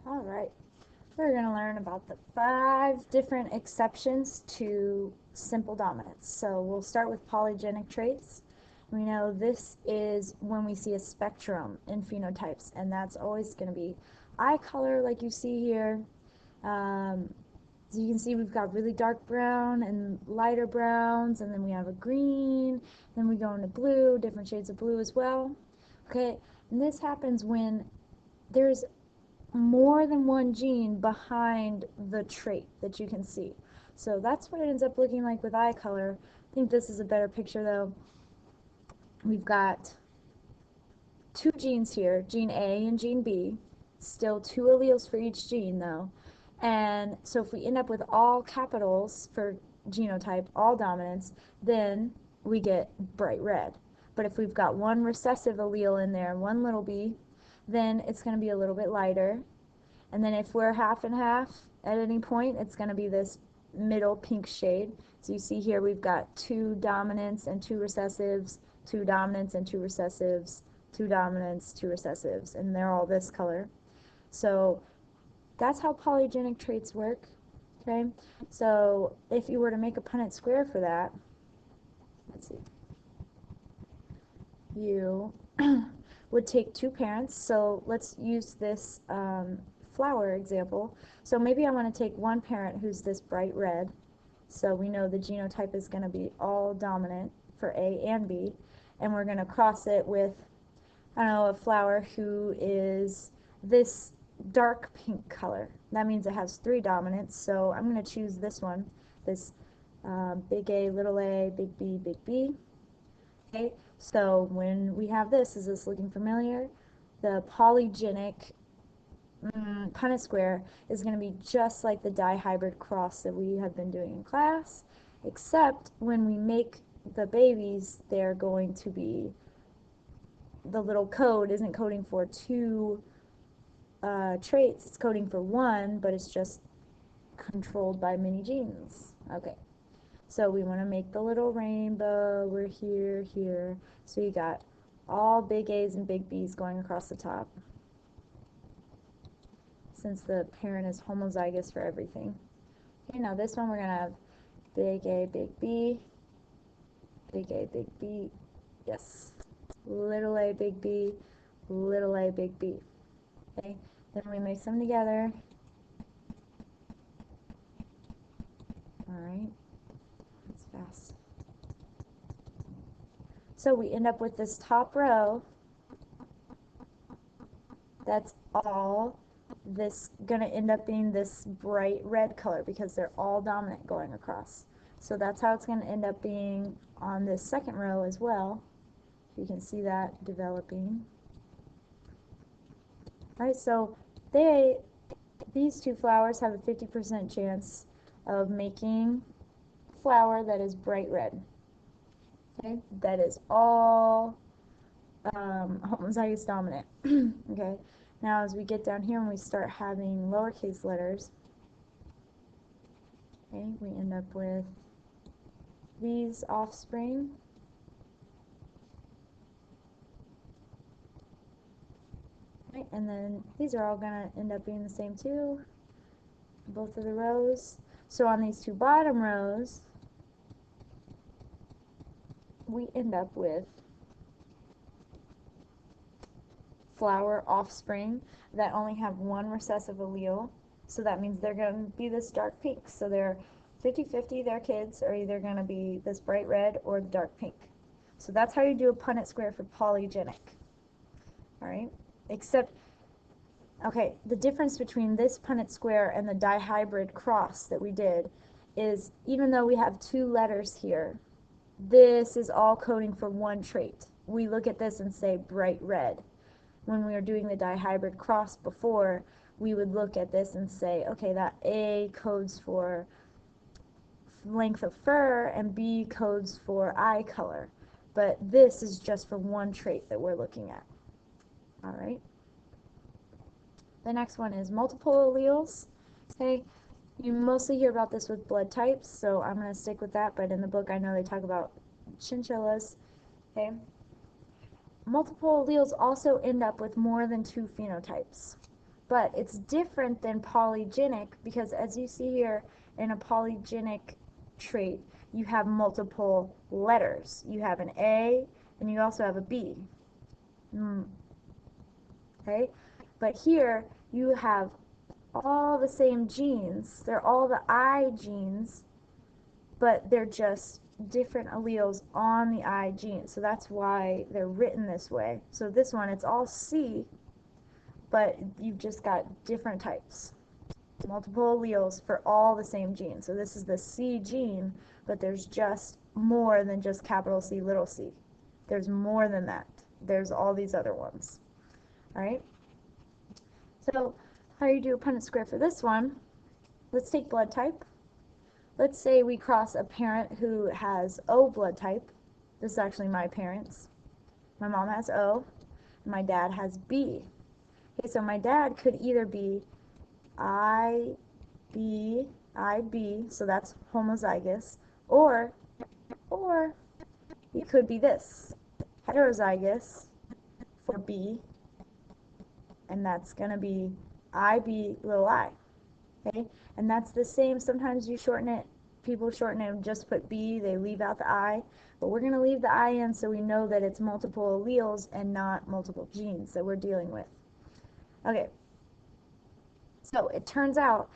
All right. We're going to learn about the 5 different exceptions to simple dominance. So we'll start with polygenic traits. We know this is when we see a spectrum in phenotypes, and that's always going to be eye color, like you see here. So you can see we've got really dark brown and lighter browns, and then we have a green, then we go into blue, different shades of blue as well. Okay, and this happens when there's more than one gene behind the trait that you can see. So that's what it ends up looking like with eye color. I think this is a better picture though. We've got 2 genes here, gene A and gene B, still 2 alleles for each gene though. And so if we end up with all capitals for genotype, all dominance, then we get bright red. But if we've got one recessive allele in there, one little b, then it's going to be a little bit lighter. And then if we're half and half at any point, it's going to be this middle pink shade. So you see here we've got 2 dominants and 2 recessives, 2 dominants and 2 recessives, 2 dominants, 2 recessives, and they're all this color. So that's how polygenic traits work. Okay, so if you were to make a Punnett square for that, let's see, you would take 2 parents. So let's use this flower example. So maybe I want to take one parent who's this bright red. So we know the genotype is going to be all dominant for A and B. And we're going to cross it with, I don't know, a flower who is this dark pink color. That means it has 3 dominants. So I'm going to choose this one, this big A, little a, big B, big B. Okay, so when we have this, is this looking familiar? The polygenic Punnett square is going to be just like the dihybrid cross that we have been doing in class, except when we make the babies, they're going to be, the little code isn't coding for 2 traits, it's coding for 1, but it's just controlled by many genes. Okay, so we want to make the little rainbow. We're here, here. So you got all big A's and big B's going across the top, since the parent is homozygous for everything. Okay, now this one we're going to have big A, big B, big A, big B, yes, little a, big B, little a, big B. Okay, then we mix them together. All right, that's fast. So we end up with this top row that's all this going to end up being this bright red color because they're all dominant going across. So that's how it's going to end up being on this second row as well. You can see that developing. All right, so these 2 flowers have a 50% chance of making flower that is bright red. Okay, that is all homozygous dominant. Okay, now as we get down here and we start having lowercase letters, okay, we end up with these offspring. Right, and then these are all going to end up being the same too, both of the rows. So on these 2 bottom rows, we end up with flower offspring that only have 1 recessive allele. So that means they're going to be this dark pink. So they're 50-50, their kids are either going to be this bright red or the dark pink. So that's how you do a Punnett square for polygenic. All right, except, okay, the difference between this Punnett square and the dihybrid cross that we did is even though we have 2 letters here, this is all coding for 1 trait. We look at this and say bright red. When we were doing the dihybrid cross before, we would look at this and say, okay, that A codes for length of fur and B codes for eye color. But this is just for 1 trait that we're looking at. All right. The next one is multiple alleles. Okay, you mostly hear about this with blood types, so I'm going to stick with that, but in the book I know they talk about chinchillas. Okay, multiple alleles also end up with more than 2 phenotypes. But it's different than polygenic because, as you see here, in a polygenic trait, you have multiple letters. You have an A and you also have a B. Okay? But here you have all the same genes. They're all the I genes, but they're just different alleles on the I gene. So that's why they're written this way. So this one, it's all C, but you've just got different types. Multiple alleles for all the same gene. So this is the C gene, but there's just more than just capital C, little c. There's more than that. There's all these other ones. All right? So how do you do a Punnett square for this one? Let's take blood type. Let's say we cross a parent who has O blood type. This is actually my parents. My mom has O, and my dad has B. Okay, so my dad could either be IB, so that's homozygous, or he could be this, heterozygous for B, and that's going to be IB little I. Okay, and that's the same. Sometimes you shorten it, people shorten it and just put B, they leave out the I, but we're going to leave the I in so we know that it's multiple alleles and not multiple genes that we're dealing with. Okay, so it turns out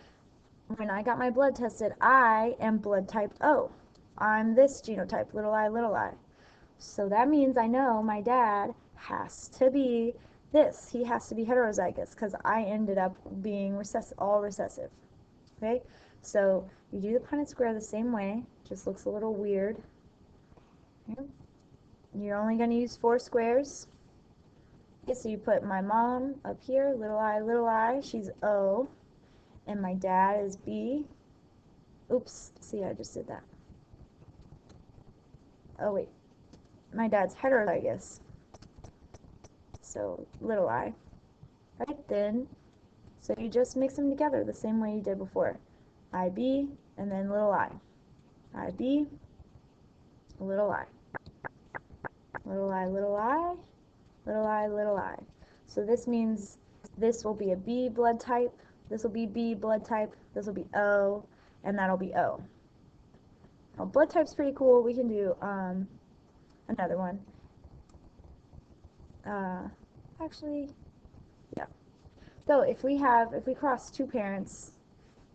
when I got my blood tested, I am blood type O. I'm this genotype, little I, little I. So that means I know my dad has to be this. He has to be heterozygous because I ended up being recessive, all recessive. Okay, so you do the Punnett square the same way, just looks a little weird. Okay. You're only going to use 4 squares. Okay, so you put my mom up here, little I, she's O, and my dad is B. Oops, see, I just did that. Oh wait, my dad's heterozygous, so little I. Right then, so you just mix them together the same way you did before. IB, and then little I. IB, little I. Little I, little I, little I, little I. So this means this will be a B blood type, this will be B blood type, this will be O, and that'll be O. Now, blood type's pretty cool. We can do another one. Actually, yeah. So if we cross 2 parents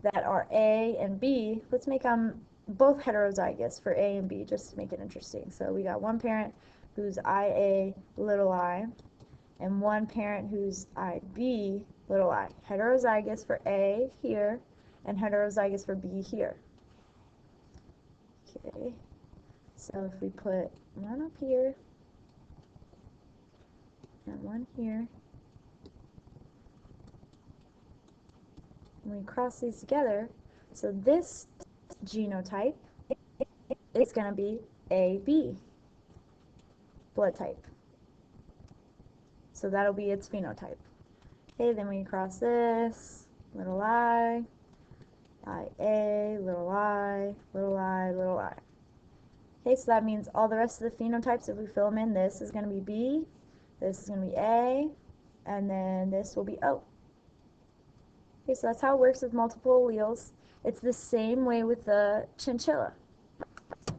that are A and B, let's make them both heterozygous for A and B, just to make it interesting. So we got one parent who's IA little I, and one parent who's IB little I. Heterozygous for A here, and heterozygous for B here. Okay, so if we put one up here, and one here, and we cross these together, so this genotype is going to be AB blood type. So that'll be its phenotype. Okay, then we cross this, little I, IA, little I, little I, little I. Okay, so that means all the rest of the phenotypes, if we fill them in, this is going to be B, this is going to be A, and then this will be O. Okay, so that's how it works with multiple alleles. It's the same way with the chinchilla.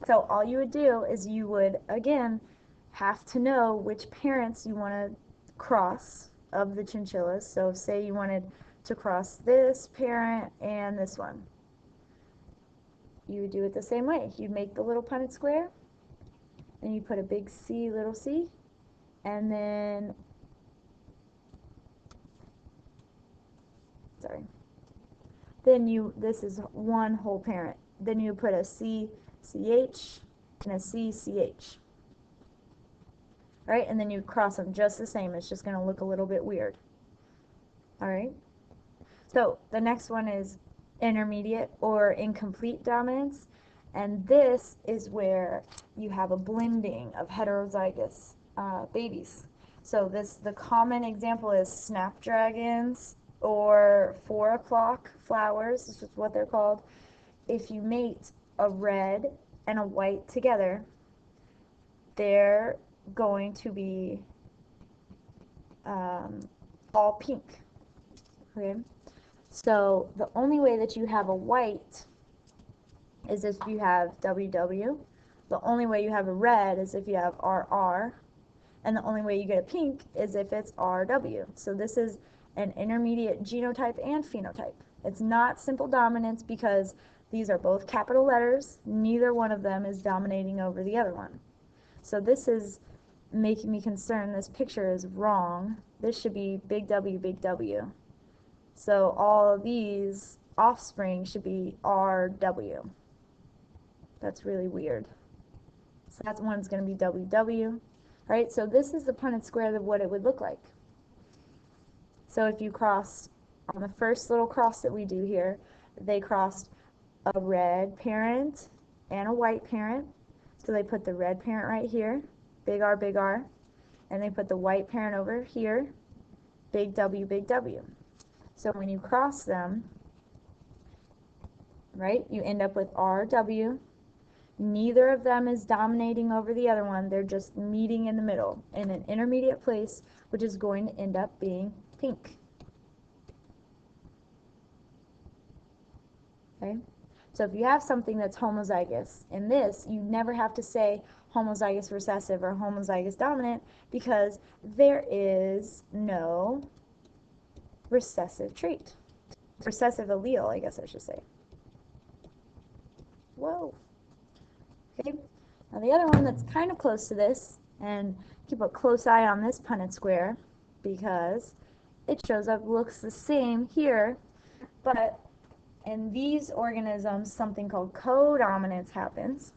So all you would do is you would, again, have to know which parents you want to cross of the chinchillas. So say you wanted to cross this parent and this one. You would do it the same way. You'd make the little Punnett square, and you put a big C, little c, and then, sorry, then this is one whole parent. Then you put a C, CH, and a C, CH. Right, and then you cross them just the same. It's just going to look a little bit weird. All right. So the next one is intermediate or incomplete dominance, and this is where you have a blending of heterozygous babies. So the common example is snapdragons or 4 o'clock flowers. This is what they're called. If you mate a red and a white together, they're going to be all pink. Okay, so the only way that you have a white is if you have WW. The only way you have a red is if you have RR. And the only way you get a pink is if it's RW. So this is an intermediate genotype and phenotype. It's not simple dominance because these are both capital letters. Neither one of them is dominating over the other one. So this is making me concerned. This picture is wrong. This should be big W, big W. So all of these offspring should be RW. That's really weird. So that one's going to be WW. Right, so this is the Punnett square of what it would look like. So if you cross on the first little cross that we do here, they crossed a red parent and a white parent. So they put the red parent right here, big R, and they put the white parent over here, big W, big W. So when you cross them, right, you end up with RW. Neither of them is dominating over the other one. They're just meeting in the middle in an intermediate place, which is going to end up being pink. Okay? So if you have something that's homozygous, in this, you never have to say homozygous recessive or homozygous dominant because there is no recessive trait. Recessive allele, I guess I should say. Whoa. Okay, now the other one that's kind of close to this, and keep a close eye on this Punnett square because it shows up, looks the same here, but in these organisms, something called codominance happens,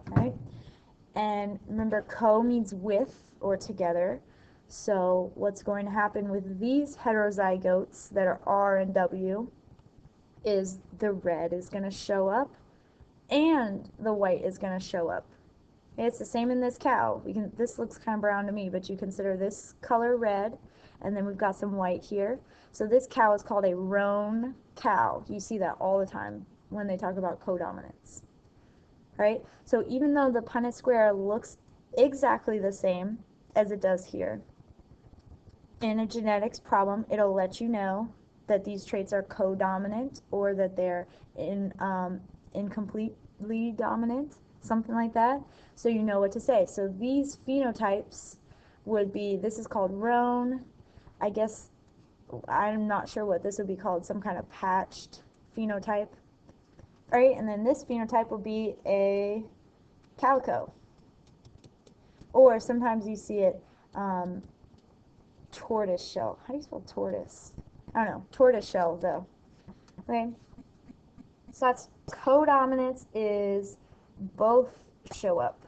right? And remember, co means with or together. So what's going to happen with these heterozygotes that are R and W is the red is going to show up and the white is going to show up. It's the same in this cow. This looks kind of brown to me, but you consider this color red, and then we've got some white here. So this cow is called a roan cow. You see that all the time when they talk about codominance, right? So even though the Punnett square looks exactly the same as it does here, in a genetics problem, it'll let you know that these traits are codominant or that they're incompletely dominant, something like that, so you know what to say. So these phenotypes would be, this is called roan. I guess, I'm not sure what this would be called, some kind of patched phenotype, right? And then this phenotype will be a calico. Or sometimes you see it tortoise shell. How do you spell tortoise? I don't know. Tortoise shell, though. Okay. So that's codominance is both show up.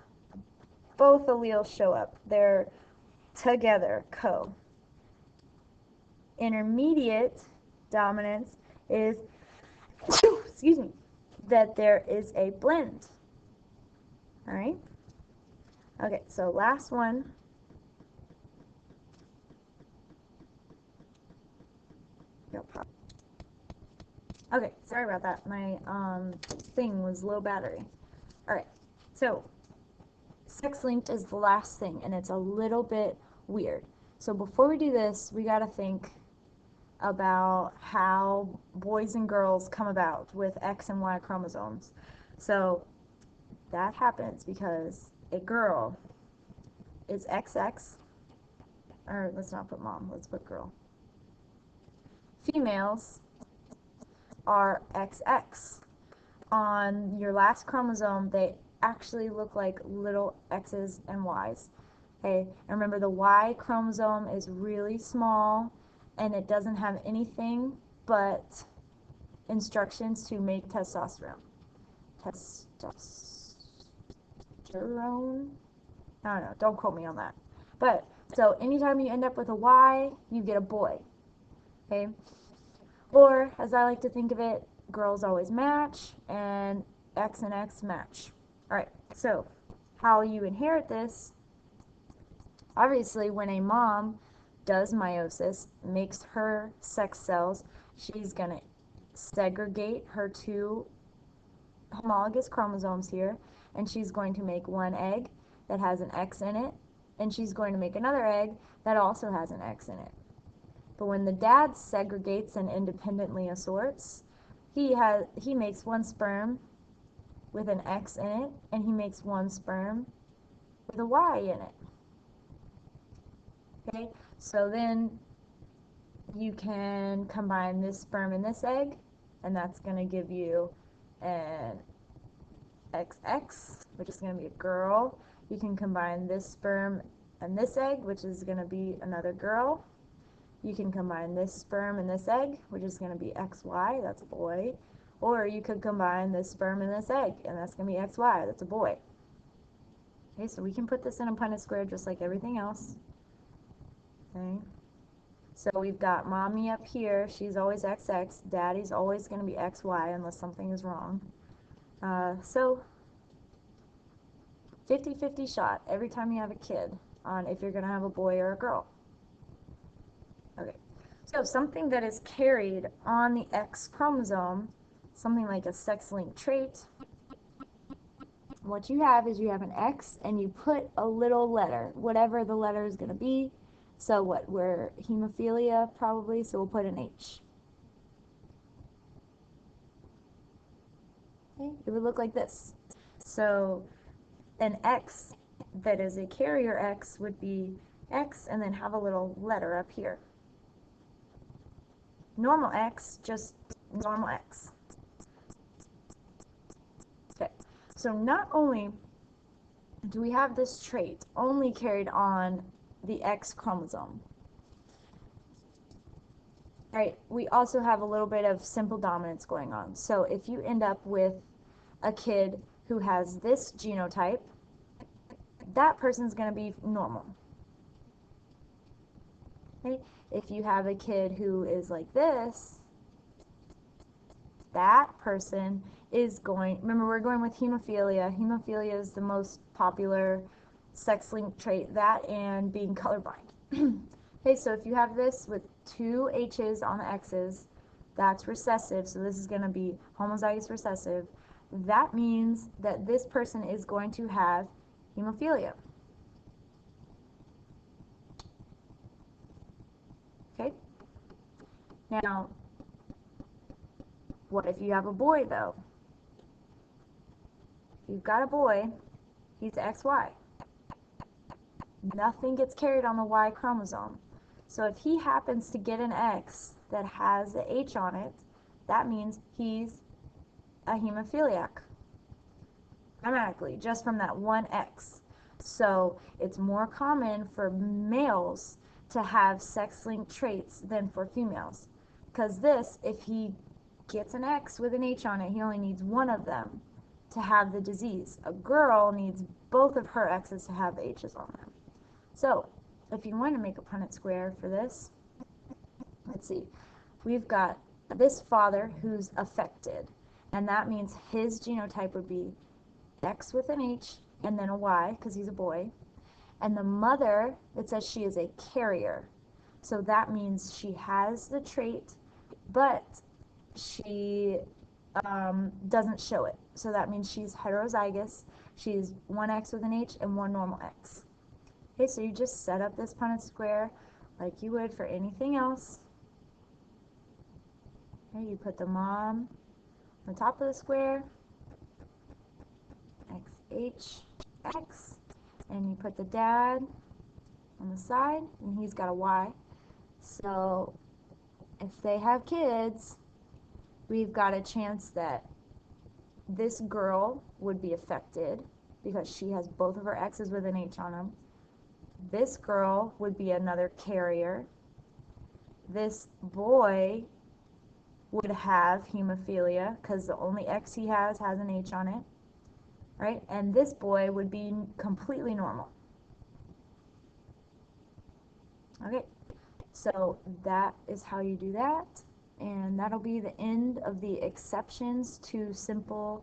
Both alleles show up. They're together, co. Intermediate dominance is, excuse me, that there is a blend. All right? Okay, so last one. Okay, sorry about that. My thing was low battery. All right, so sex-linked is the last thing, and it's a little bit weird. So before we do this, we got to think about how boys and girls come about with X and Y chromosomes. So that happens because a girl is XX, or let's not put mom, let's put girl. Females are XX. On your last chromosome, they actually look like little X's and Y's. Okay, and remember the Y chromosome is really small and it doesn't have anything but instructions to make testosterone. Testosterone? I don't know, don't quote me on that. But, so anytime you end up with a Y, you get a boy. Okay? Or, as I like to think of it, girls always match, and X and X match. Alright, so how you inherit this, obviously when a mom does meiosis, makes her sex cells, she's going to segregate her two homologous chromosomes here, and she's going to make one egg that has an X in it, and she's going to make another egg that also has an X in it. But when the dad segregates and independently assorts, he makes one sperm with an X in it, and he makes one sperm with a Y in it. Okay, so then you can combine this sperm and this egg, and that's going to give you an XX, which is going to be a girl. You can combine this sperm and this egg, which is going to be another girl. You can combine this sperm and this egg, which is going to be XY, that's a boy. Or you could combine this sperm and this egg, and that's going to be XY, that's a boy. Okay, so we can put this in a Punnett square just like everything else. Okay. So we've got mommy up here, she's always XX, daddy's always going to be XY unless something is wrong. So 50-50 shot every time you have a kid on if you're going to have a boy or a girl. Okay, so something that is carried on the X chromosome, something like a sex-linked trait, what you have is you have an X and you put a little letter, whatever the letter is going to be. So what, we're hemophilia probably, so we'll put an H. Okay, it would look like this. So an X that is a carrier X would be X and then have a little letter up here. Normal X, just normal X. Okay, so not only do we have this trait only carried on the X chromosome, right, we also have a little bit of simple dominance going on. So if you end up with a kid who has this genotype, that person's going to be normal. Okay? If you have a kid who is like this, that person is going, remember we're going with hemophilia. Hemophilia is the most popular sex-linked trait, that and being colorblind. Okay, so if you have this with two H's on the X's, that's recessive, so this is going to be homozygous recessive. That means that this person is going to have hemophilia. Okay? Now, what if you have a boy, though? You've got a boy, he's XY. Nothing gets carried on the Y chromosome. So if he happens to get an X that has the H on it, that means he's a hemophiliac. Automatically, just from that one X. So it's more common for males to have sex-linked traits than for females. Because this, if he gets an X with an H on it, he only needs one of them to have the disease. A girl needs both of her X's to have the H's on them. So if you want to make a Punnett square for this, let's see, we've got this father who's affected, and that means his genotype would be X with an H and then a Y because he's a boy. And the mother, it says she is a carrier. So that means she has the trait, but she doesn't show it. So that means she's heterozygous. She's one X with an H and one normal X. Okay, so you just set up this Punnett square like you would for anything else. Okay, you put the mom on the top of the square, XH, X, and you put the dad on the side, and he's got a Y. So if they have kids, we've got a chance that this girl would be affected because she has both of her X's with an H on them. This girl would be another carrier. This boy would have hemophilia because the only X he has an H on it, right? And this boy would be completely normal. Okay, so that is how you do that, and that'll be the end of the exceptions to simple